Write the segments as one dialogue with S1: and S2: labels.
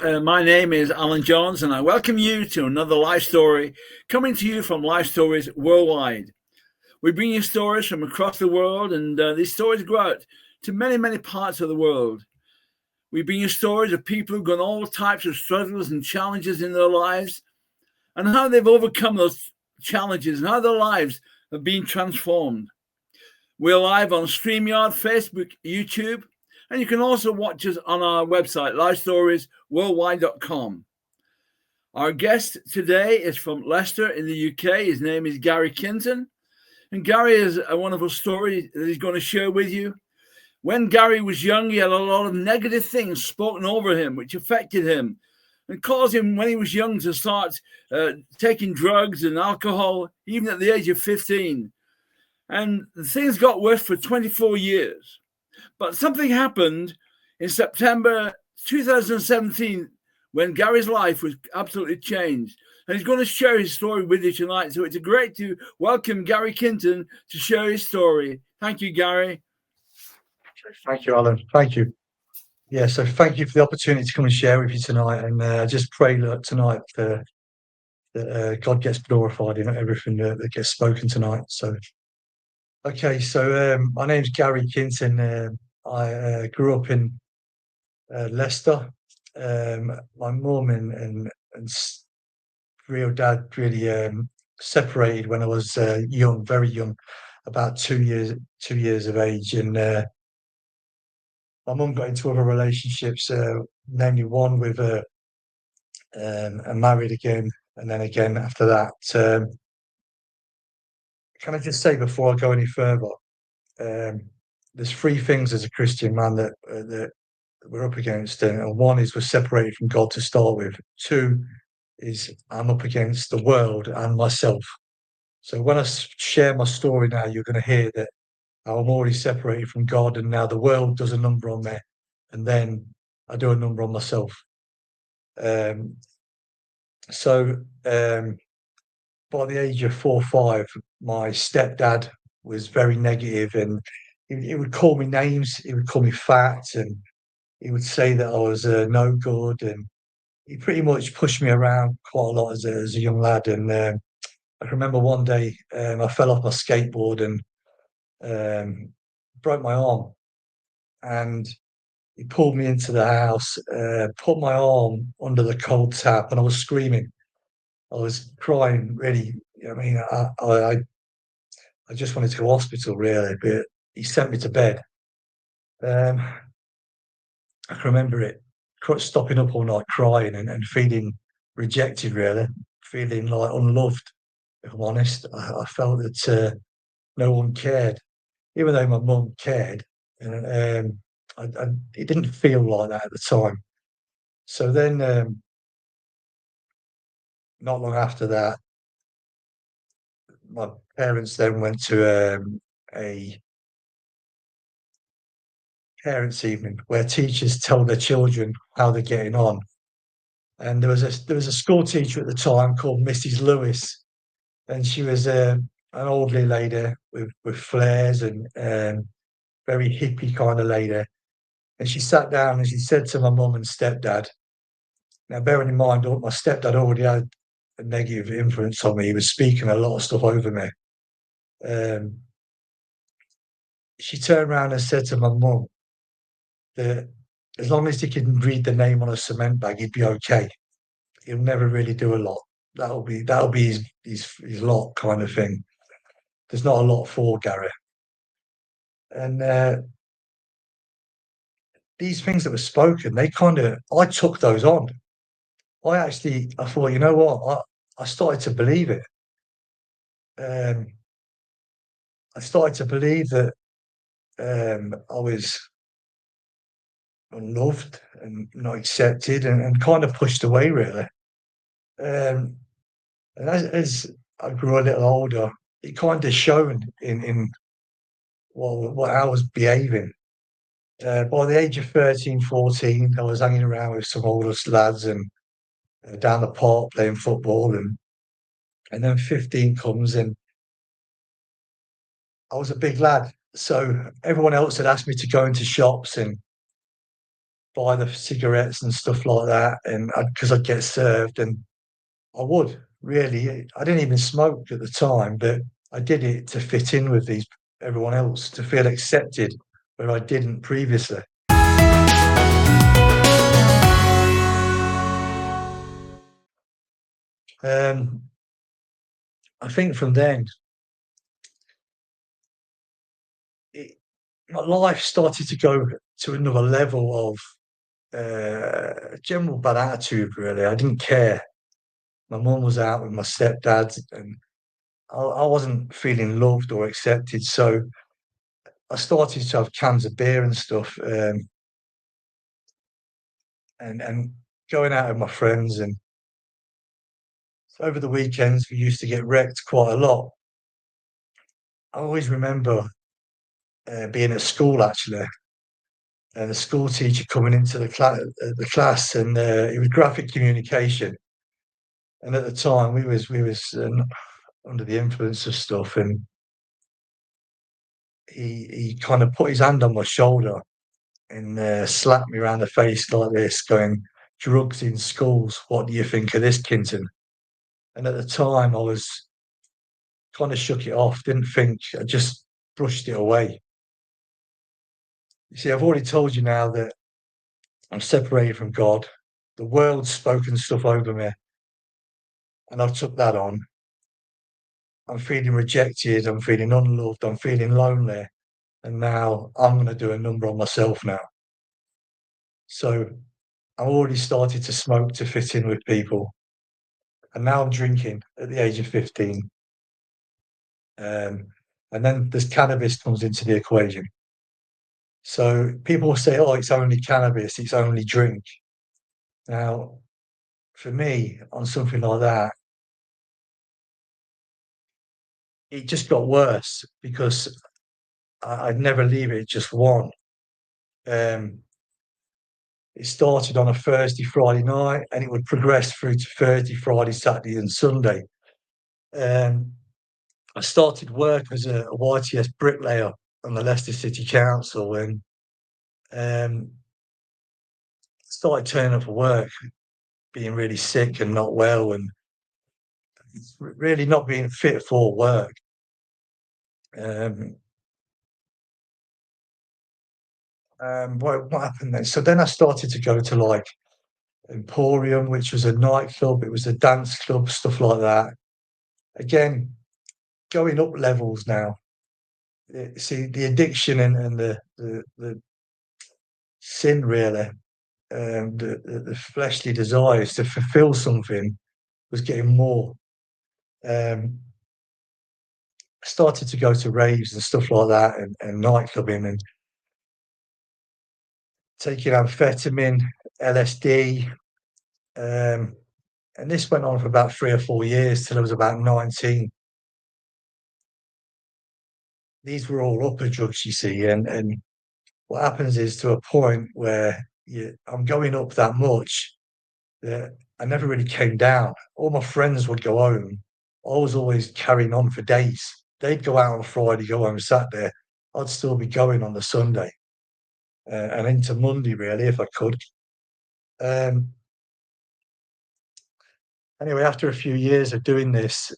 S1: My name is Alan Jones, and I welcome you to another life story coming to you from Life Stories Worldwide. We bring you stories from across the world, and these stories go out to many, many parts of the world. We bring you stories of people who've gone all types of struggles and challenges in their lives, and how they've overcome those challenges and how their lives have been transformed. We're live on StreamYard, Facebook, YouTube, and you can also watch us on our website, Lifestoriesworldwide.com. Our guest today is from Leicester in the UK. His name is Garry Kinton. And Garry has a wonderful story that he's going to share with you. When Garry was young, he had a lot of negative things spoken over him, which affected him and caused him, when he was young, to start taking drugs and alcohol, even at the age of 15. And things got worse for 24 years. But something happened in September 2017 when Garry's life was absolutely changed. And he's going to share his story with you tonight. So it's great to welcome Garry Kinton to share his story. Thank you, Garry.
S2: Thank you, Alan. Thank you. Yeah, so thank you for the opportunity to come and share with you tonight. And I just pray that tonight that God gets glorified in everything that gets spoken tonight. So, okay, so my name's Garry Kinton. I grew up in Leicester. My mum and real dad really separated when I was young, very young, about 2 years of age. And my mum got into other relationships, namely one with and married again, and then again after that. Can I just say before I go any further, there's three things as a Christian man that we're up against, and one is we're separated from God to start with. Two is I'm up against the world and myself. So when I share my story now, you're going to hear that I'm already separated from God, and now the world does a number on me, and then I do a number on myself. So by the age of 4 or 5, my stepdad was very negative, and he would call me names. He would call me fat, and he would say that I was no good, and he pretty much pushed me around quite a lot as a young lad. And I can remember one day I fell off my skateboard and broke my arm, and he pulled me into the house, put my arm under the cold tap, and I was screaming. I was crying, really. I mean, I just wanted to go to hospital, really, but he sent me to bed. I can remember it, stopping up all night crying and feeling rejected, really, feeling like unloved, if I'm honest. I felt that no one cared, even though my mum cared. And it didn't feel like that at the time. So then, not long after that, my parents then went to a parents' evening where teachers tell their children how they're getting on. And there was a school teacher at the time called Mrs. Lewis, and she was an elderly lady with flares and very hippie kind of lady. And she sat down and she said to my mum and stepdad. Now, bearing in mind, my stepdad already had a negative influence on me. He was speaking a lot of stuff over me. She turned around and said to my mum that as long as he can read the name on a cement bag, he'd be okay. He'll never really do a lot. That'll be his lot kind of thing. There's not a lot for Garry. And these things that were spoken, I took those on. I thought, you know what? I started to believe it. I started to believe that I was unloved and not accepted, and kind of pushed away, really. And as I grew a little older, it kind of shone in what I was behaving. By the age of 13, 14, I was hanging around with some older lads and down the park playing football, and then 15 comes, and I was a big lad. So everyone else had asked me to go into shops and buy the cigarettes and stuff like that, and because I'd get served, and I would really. I didn't even smoke at the time, but I did it to fit in with everyone else, to feel accepted where I didn't previously. I think from then, my life started to go to another level of general bad attitude. Really, I didn't care. My mum was out with my stepdad, and I wasn't feeling loved or accepted. So I started to have cans of beer and stuff, and going out with my friends. And over the weekends, we used to get wrecked quite a lot. I always remember being at school, actually, and the school teacher coming into the class, and it was graphic communication. And at the time, we was under the influence of stuff, and he kind of put his hand on my shoulder and slapped me around the face like this, going, "Drugs in schools, what do you think of this, Kinton?" And at the time, I was kind of shook it off, didn't think, I just brushed it away. You see, I've already told you now that I'm separated from God. The world's spoken stuff over me, and I've took that on. I'm feeling rejected, I'm feeling unloved, I'm feeling lonely, and now I'm going to do a number on myself now. So I already started to smoke to fit in with people, and now I'm drinking at the age of 15. And then there's cannabis comes into the equation. So people will say, "Oh, it's only cannabis, it's only drink." Now, for me, on something like that, it just got worse because I'd never leave it just one. Um, it started on a Thursday, Friday night, and it would progress through to Thursday, Friday, Saturday, and Sunday. I started work as a YTS bricklayer on the Leicester City Council, and started turning up for work, being really sick and not well, and really not being fit for work. What happened then? So then I started to go to like Emporium, which was a nightclub. It was a dance club, stuff like that. Again, going up levels now. See, the addiction and the sin, really, the fleshly desires to fulfill something was getting more. Started to go to raves and stuff like that, and nightclubbing, and taking amphetamine, LSD, and this went on for about 3 or 4 years till I was about 19. These were all upper drugs, you see, and what happens is, to a point where I'm going up that much that I never really came down. All my friends would go home. I was always carrying on for days. They'd go out on Friday, go home Saturday. I'd still be going on the Sunday, and into Monday, really, if I could. Anyway, after a few years of doing this,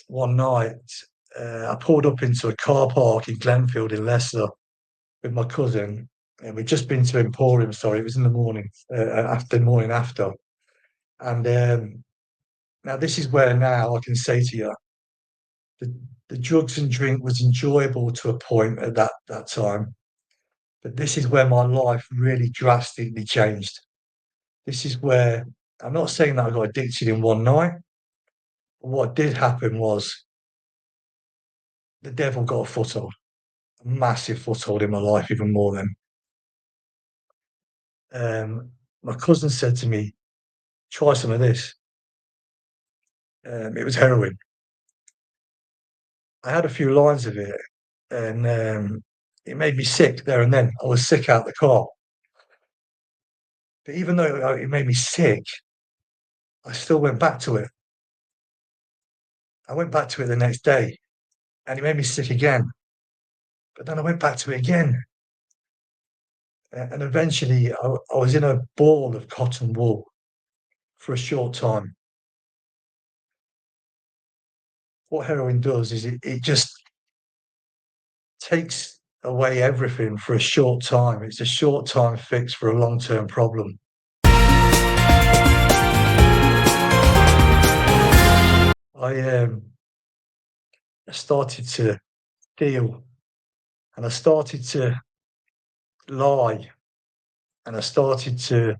S2: one night I pulled up into a car park in Glenfield in Leicester with my cousin, and we'd just been to Emporium. Sorry, it was in the morning, morning after. And now this is where now I can say to you, the drugs and drink was enjoyable to a point at that time, but this is where my life really drastically changed. This is where, I'm not saying that I got addicted in one night. What did happen was the devil got a foothold, a massive foothold in my life, even more than. My cousin said to me, "Try some of this." It was heroin. I had a few lines of it, and it made me sick there and then. I was sick out the car. But even though it made me sick, I still went back to it. I went back to it the next day, and it made me sick again. But then I went back to it again. And eventually I was in a ball of cotton wool for a short time. What heroin does is it just takes away everything for a short time. It's a short time fix for a long-term problem. I started to steal, and I started to lie, and I started to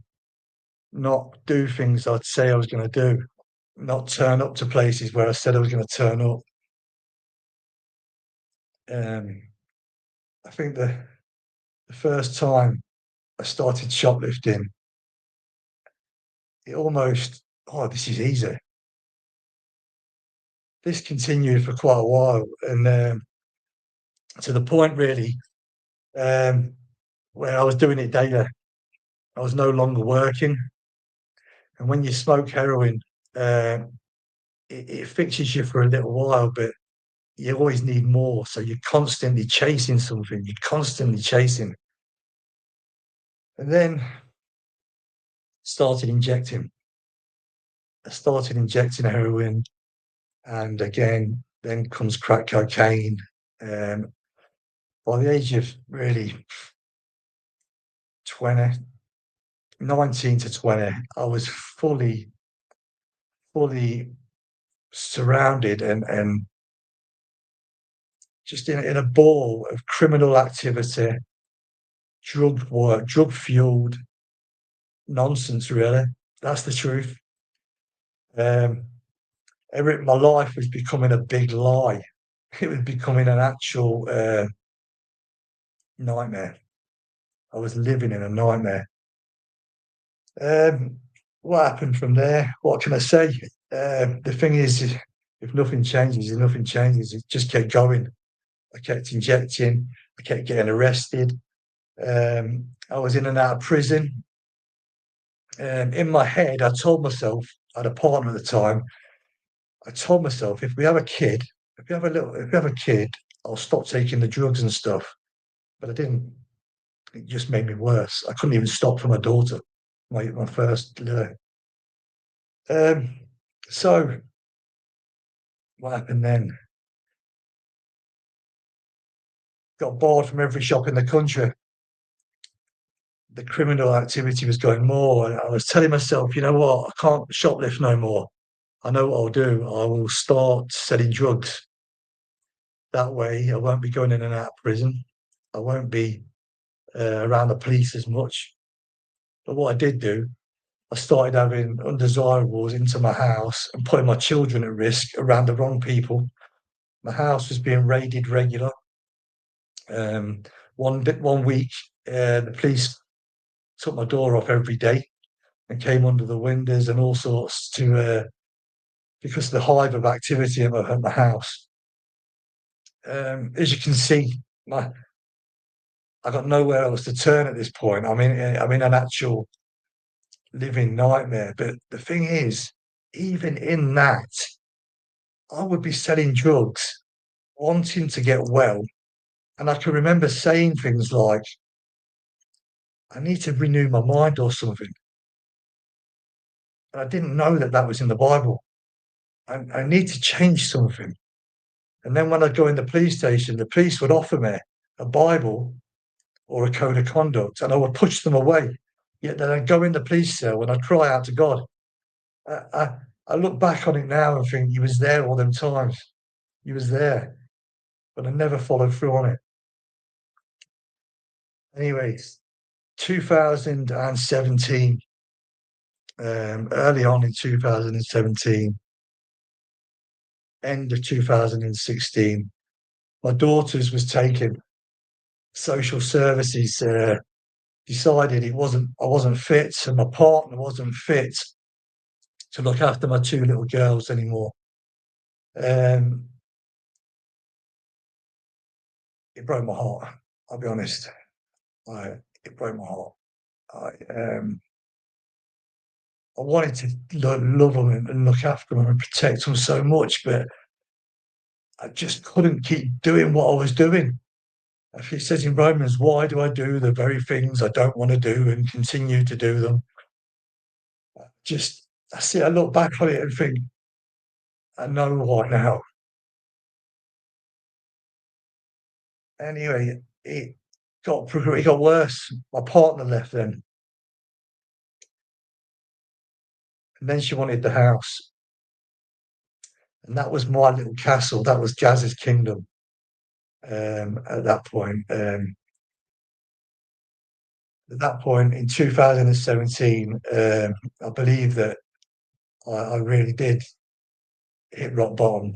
S2: not do things I'd say I was going to do, not turn up to places where I said I was going to turn up. I think the first time I started shoplifting, it almost, oh, this is easy. This continued for quite a while, and to the point really where I was doing it daily. I was no longer working, and when you smoke heroin, it fixes you for a little while, but you always need more. So you're constantly chasing something. You're constantly chasing, and then started injecting. I started injecting heroin, and again, then comes crack cocaine. By the age of really 20, 19 to 20, I was fully surrounded and just in a ball of criminal activity, drug work, drug fueled nonsense, really. That's the truth. My life was becoming a big lie. It was becoming an actual nightmare. I was living in a nightmare. What happened from there? What can I say? The thing is, if nothing changes, it just kept going. I kept injecting. I kept getting arrested. I was in and out of prison. In my head, I told myself, I had a partner at the time. I told myself, if we have a kid, if we have a kid, I'll stop taking the drugs and stuff. But I didn't. It just made me worse. I couldn't even stop for my daughter, my first little. So what happened then? Got bored from every shop in the country. The criminal activity was going more, and I was telling myself, you know what? I can't shoplift no more. I know what I'll do. I will start selling drugs. That way, I won't be going in and out of prison. I won't be around the police as much. But what I did do, I started having undesirables into my house and putting my children at risk around the wrong people. My house was being raided regular. One week, the police took my door off every day and came under the windows and all sorts to because of the hive of activity at my house. As you can see, I got nowhere else to turn at this point. I'm in an actual living nightmare. But the thing is, even in that, I would be selling drugs, wanting to get well. And I can remember saying things like, I need to renew my mind or something. And I didn't know that was in the Bible. I need to change something. And then when I'd go in the police station, the police would offer me a Bible or a code of conduct, and I would push them away. Yet then I'd go in the police cell and I'd cry out to God. I look back on it now and think, He was there all them times. He was there. But I never followed through on it. Anyways, 2017, early on in 2017, end of 2016, my daughter's was taken. Social services decided I wasn't fit, and my partner wasn't fit to look after my two little girls anymore. It broke my heart. I'll be honest. It broke my heart. I wanted to love them and look after them and protect them so much, but I just couldn't keep doing what I was doing. It says in Romans, why do I do the very things I don't want to do and continue to do them? Just, I see, I look back on it and think, I know why now. Anyway, it got worse. My partner left then. And then she wanted the house. And that was my little castle. That was Jazz's kingdom at that point. At that point in 2017, I believe that I really did hit rock bottom.